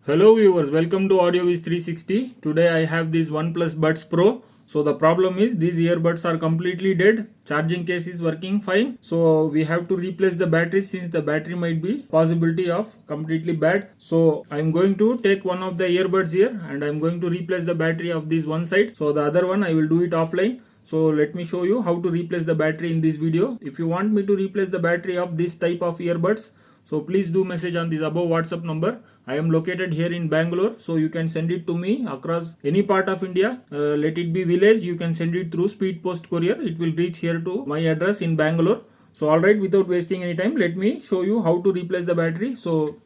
Hello viewers, welcome to AudioViz 360. Today I have this OnePlus Buds Pro. So the problem is these earbuds are completely dead. Charging case is working fine. So we have to replace the battery since the battery might be possibility of completely bad. So I'm going to take one of the earbuds here and I'm going to replace the battery of this one side. So the other one I will do it offline. So let me show you how to replace the battery in this video. If you want me to replace the battery of this type of earbuds, so please do message on this above WhatsApp number. I am located here in Bangalore, so you can send it to me across any part of India. Let it be village, you can send it through speed post courier. It will reach here to my address in Bangalore. So alright, without wasting any time, let me show you how to replace the battery. So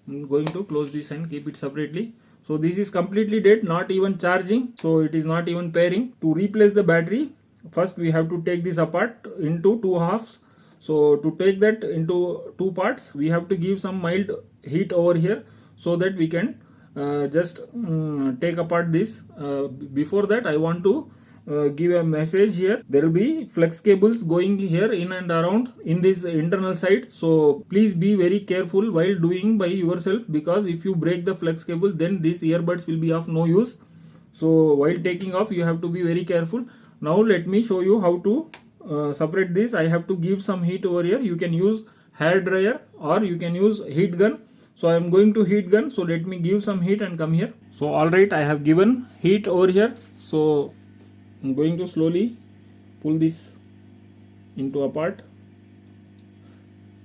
I'm going to close this and keep it separately. So this is completely dead, not even charging, so it is not even pairing. To replace the battery, first we have to take this apart into two halves. So to take that into two parts, we have to give some mild heat over here so that we can just take apart this. Before that, I want to give a message here. There will be flex cables going here in and around in this internal side. So please be very careful while doing by yourself, because if you break the flex cable, then these earbuds will be of no use. So while taking off, you have to be very careful. Now let me show you how to separate this. I have to give some heat over here. You can use hair dryer or you can use heat gun. So I am going to heat gun. So let me give some heat and come here. So alright, I have given heat over here. So I'm going to slowly pull this into apart.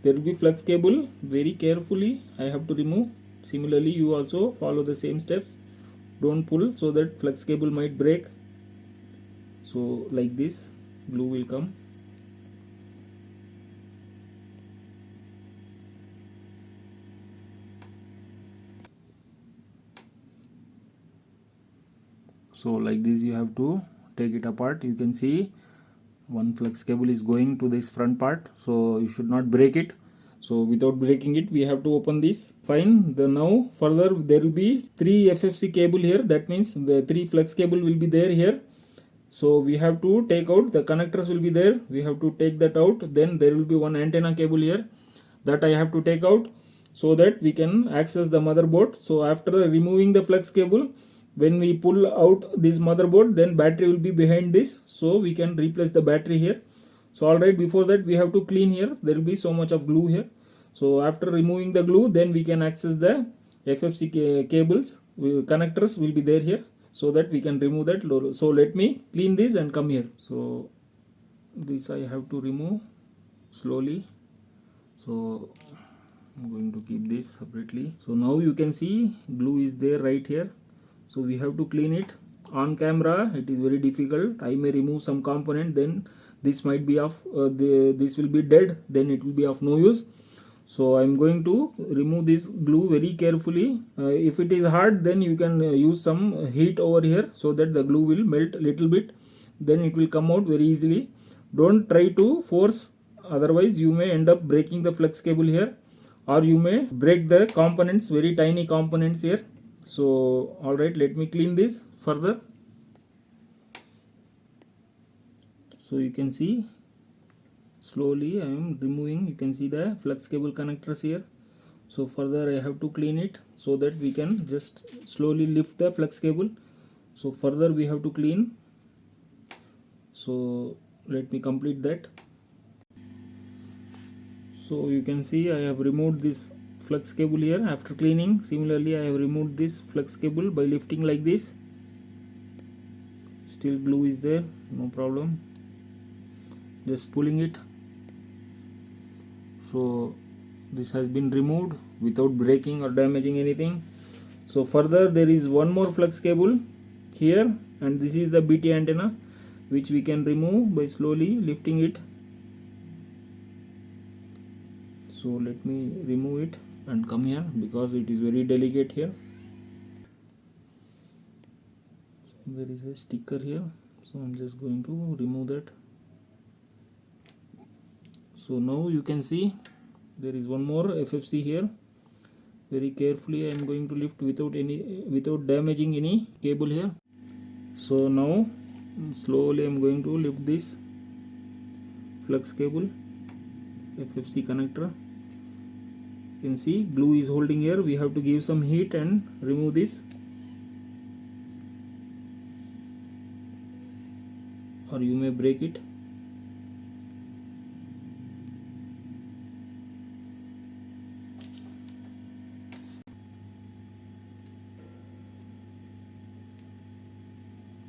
There will be flex cable. Very carefully I have to remove. Similarly, you also follow the same steps. Don't pull so that flex cable might break. So like this, glue will come. So like this you have to take it apart. You can see one flex cable is going to this front part, so you should not break it. So without breaking it, we have to open this. Fine. Now further there will be 3 FFC cable here. That means the 3 flex cable will be there here. So we have to take out the connectors will be there. We have to take that out. Then there will be one antenna cable here that I have to take out so that we can access the motherboard. So after removing the flex cable, when we pull out this motherboard, then battery will be behind this, so we can replace the battery here. So alright, before that we have to clean here. There will be so much of glue here. So after removing the glue, then we can access the FFC cables. Connectors will be there here, so that we can remove that. So let me clean this and come here. So this I have to remove slowly. So I'm going to keep this separately. So now you can see glue is there right here. So we have to clean it. On camera it is very difficult. I may remove some component, then this might be of this will be dead, then it will be of no use. So I'm going to remove this glue very carefully. If it is hard, then you can use some heat over here so that the glue will melt a little bit, then it will come out very easily. Don't try to force, otherwise you may end up breaking the flex cable here, or you may break the components, very tiny components here. So alright, let me clean this further. So you can see slowly I am removing. You can see the flex cable connectors here. So further I have to clean it so that we can just slowly lift the flex cable. So further we have to clean. So let me complete that. So you can see I have removed this flex cable here after cleaning. Similarly, I have removed this flex cable by lifting like this. Still glue is there, no problem. Just pulling it. So this has been removed without breaking or damaging anything. So further there is one more flex cable here, and this is the BT antenna, which we can remove by slowly lifting it. So let me remove it and come here, because it is very delicate here. There is a sticker here, so I'm just going to remove that. So now you can see there is one more FFC here. Very carefully I am going to lift without damaging any cable here. So now slowly I am going to lift this flex cable, FFC connector. can see glue is holding here. We have to give some heat and remove this, or you may break it.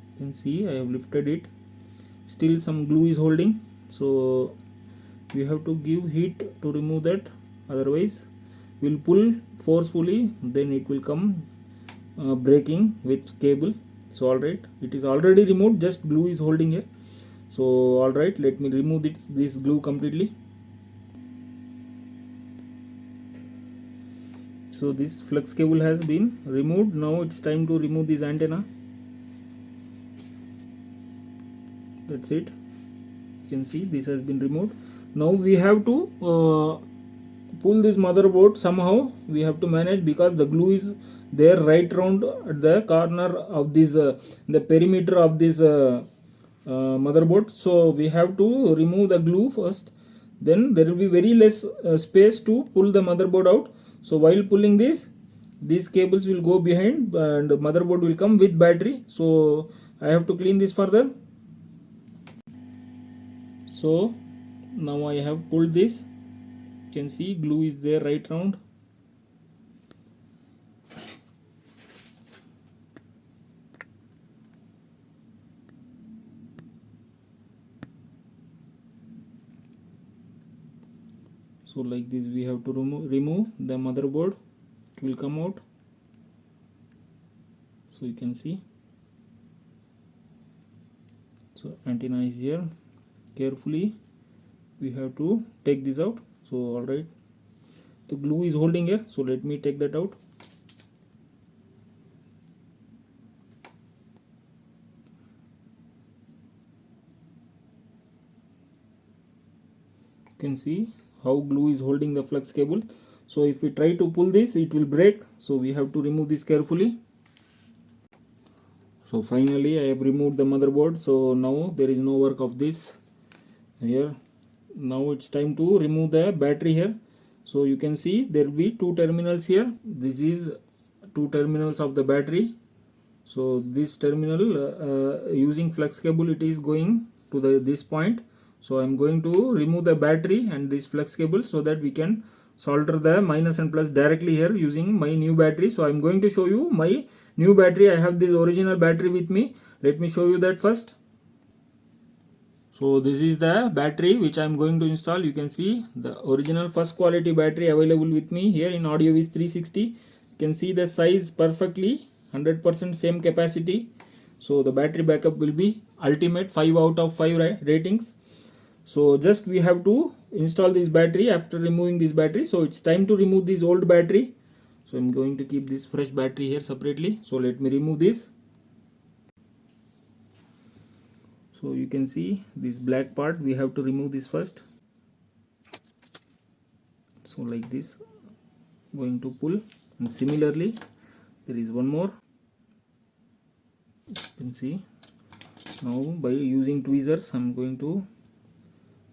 You can see I have lifted it, still some glue is holding, so we have to give heat to remove that, otherwise we'll pull forcefully, then it will come breaking with cable. So alright, it is already removed, just glue is holding here. So alright, let me remove this glue completely. So this flex cable has been removed. Now it's time to remove this antenna. That's it. You can see this has been removed. Now we have to pull this motherboard somehow. We have to manage, because the glue is there right round at the corner of this the perimeter of this motherboard. So we have to remove the glue first, then there will be very less space to pull the motherboard out. So while pulling this, these cables will go behind and the motherboard will come with battery. So I have to clean this further. So now I have pulled this. You can see glue is there right round. So like this we have to remove the motherboard. It will come out. So you can see. So antenna is here. Carefully we have to take this out. So alright, the glue is holding here, so let me take that out. You can see how glue is holding the flex cable. So if we try to pull this, it will break, so we have to remove this carefully. So finally I have removed the motherboard. So now there is no work of this here. Now it's time to remove the battery here. So you can see there will be two terminals here. This is two terminals of the battery. So this terminal using flex cable, it is going to this point. So I'm going to remove the battery and this flex cable, so that we can solder the minus and plus directly here using my new battery. So I'm going to show you my new battery. I have this original battery with me. Let me show you that first. So this is the battery which I am going to install. You can see the original first quality battery available with me here in AudioViz 360. You can see the size perfectly, 100% same capacity. So the battery backup will be ultimate, 5 out of 5 ratings. So just we have to install this battery after removing this battery. So it's time to remove this old battery. So I'm going to keep this fresh battery here separately. So let me remove this. So you can see this black part, we have to remove this first. So like this, going to pull, and similarly there is one more. You can see now by using tweezers I'm going to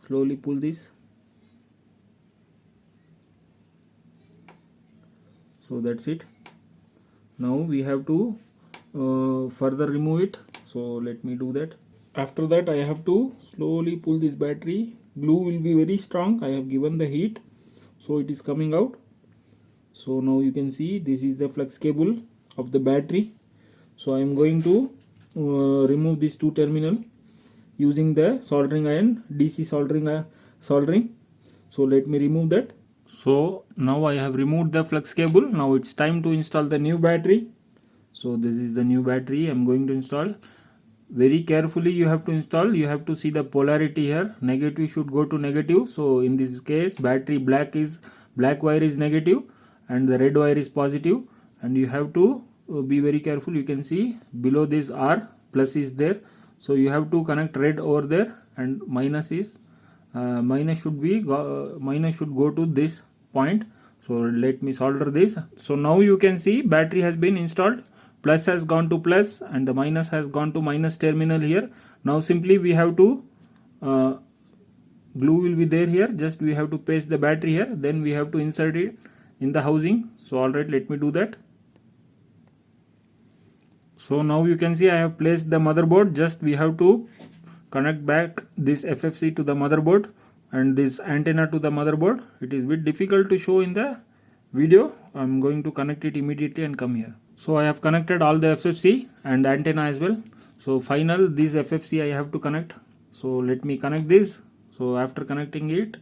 slowly pull this. So that's it. Now we have to further remove it. So let me do that. After that I have to slowly pull this battery. Glue will be very strong. I have given the heat, so it is coming out. So now you can see this is the flex cable of the battery. So I am going to remove these two terminal using the soldering iron, DC soldering. So let me remove that. So now I have removed the flex cable. Now it's time to install the new battery. So this is the new battery I am going to install. Very carefully you have to install. You have to see the polarity here. Negative should go to negative. So in this case battery black wire is negative and the red wire is positive, and you have to be very careful. You can see below this R plus is there, so you have to connect red over there, and minus should go to this point. So let me solder this. So now you can see battery has been installed. Plus has gone to plus and the minus has gone to minus terminal here. Now simply we have to glue will be there here. Just we have to paste the battery here. Then we have to insert in the housing. So alright, let me do that. So now you can see I have placed the motherboard. Just we have to connect back this FFC to the motherboard and this antenna to the motherboard. It is a bit difficult to show in the video. I'm going to connect it immediately and come here. So I have connected all the FFC and antenna as well. So final this FFC I have to connect. So let me connect this. So after connecting it,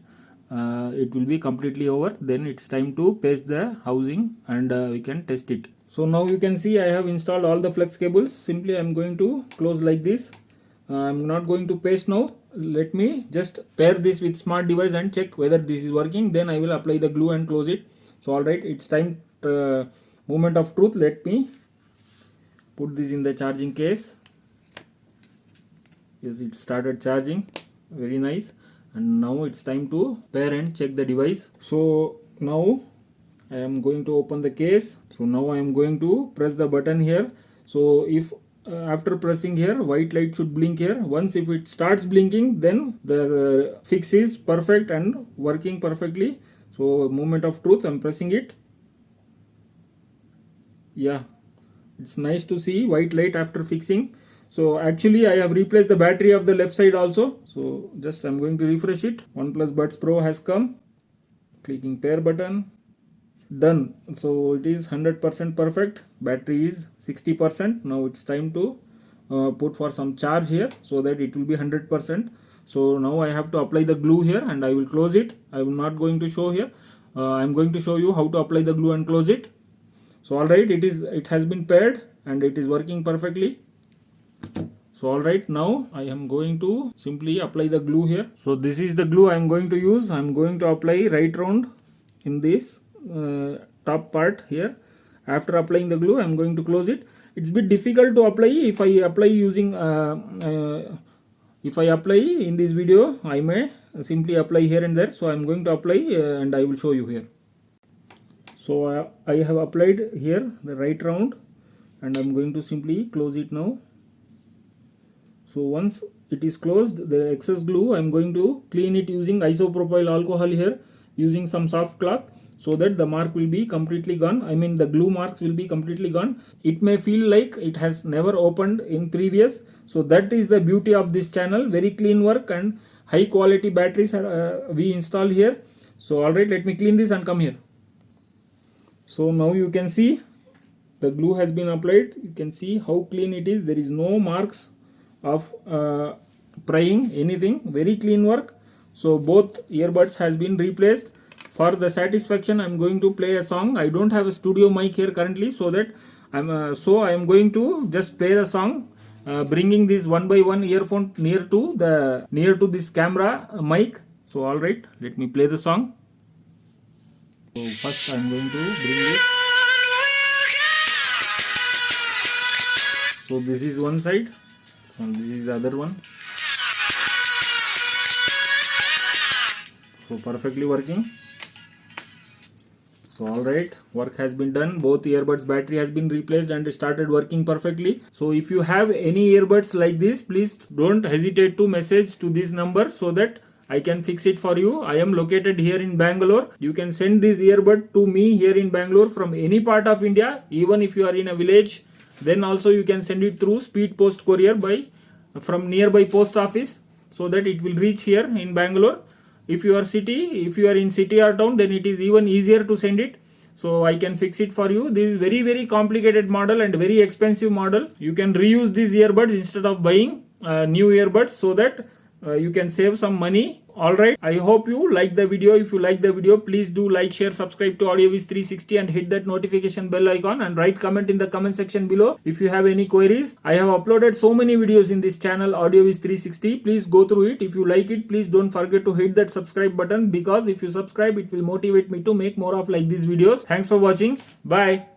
it will be completely over. Then it's time to paste the housing and we can test it. So now you can see I have installed all the flex cables. Simply I'm going to close like this. I'm not going to paste now. Let me just pair this with smart device and check whether this is working. Then I will apply the glue and close it. So alright, it's time moment of truth. Let me put this in the charging case. Yes, it started charging. Very nice. And now it's time to pair and check the device. So now I am going to open the case. So now I am going to press the button here. So if after pressing here, white light should blink here. Once if it starts blinking, then the fix is perfect and working perfectly. So moment of truth, I'm pressing it. Yeah, it's nice to see white light after fixing. So actually I have replaced the battery of the left side also. So just I'm going to refresh it. OnePlus Buds Pro has come. Clicking pair button. Done. So it is 100% perfect. Battery is 60%. Now it's time to put for some charge here so that it will be 100%. So now I have to apply the glue here and I will close it. I am not going to show here. I'm going to show you how to apply the glue and close it. So alright, it has been paired and it is working perfectly. So alright, now I am going to simply apply the glue here. So this is the glue I am going to use. I am going to apply right round in this top part here. After applying the glue, I am going to close it. It's a bit difficult to apply. If I apply using if I apply in this video, I may simply apply here and there. So I am going to apply and I will show you here. So I have applied here the right round and I am going to simply close it now. So once it is closed, the excess glue I am going to clean it using isopropyl alcohol here using some soft cloth, so that the mark will be completely gone. I mean the glue marks will be completely gone. It may feel like it has never opened in previous. So that is the beauty of this channel. Very clean work and high quality batteries we install here. So alright, let me clean this and come here. So now you can see the glue has been applied. You can see how clean it is. There is no marks of prying anything. Very clean work. So both earbuds has been replaced. For the satisfaction, I am going to play a song. I don't have a studio mic here currently, so that I am going to just play the song, bringing this one by one earphone near to this camera mic. So all right, let me play the song. So first I am going to bring it. So this is one side and this is the other one. So perfectly working. So alright, work has been done. Both earbuds battery has been replaced and started working perfectly. So if you have any earbuds like this, please don't hesitate to message to this number so that I can fix it for you. I am located here in Bangalore. You can send this earbud to me here in Bangalore from any part of India. Even if you are in a village, then also you can send it through speed post courier from nearby post office, so that it will reach here in Bangalore. If you are in city or town, then it is even easier to send it. So I can fix it for you. This is very complicated model and very expensive model. You can reuse these earbuds instead of buying new earbuds, so that you can save some money. Alright, I hope you like the video. If you like the video, please do like, share, subscribe to AudioViz 360 and hit that notification bell icon and write comment in the comment section below if you have any queries. I have uploaded so many videos in this channel AudioViz 360. Please go through it. If you like it, please don't forget to hit that subscribe button, because if you subscribe, it will motivate me to make more of like these videos. Thanks for watching. Bye.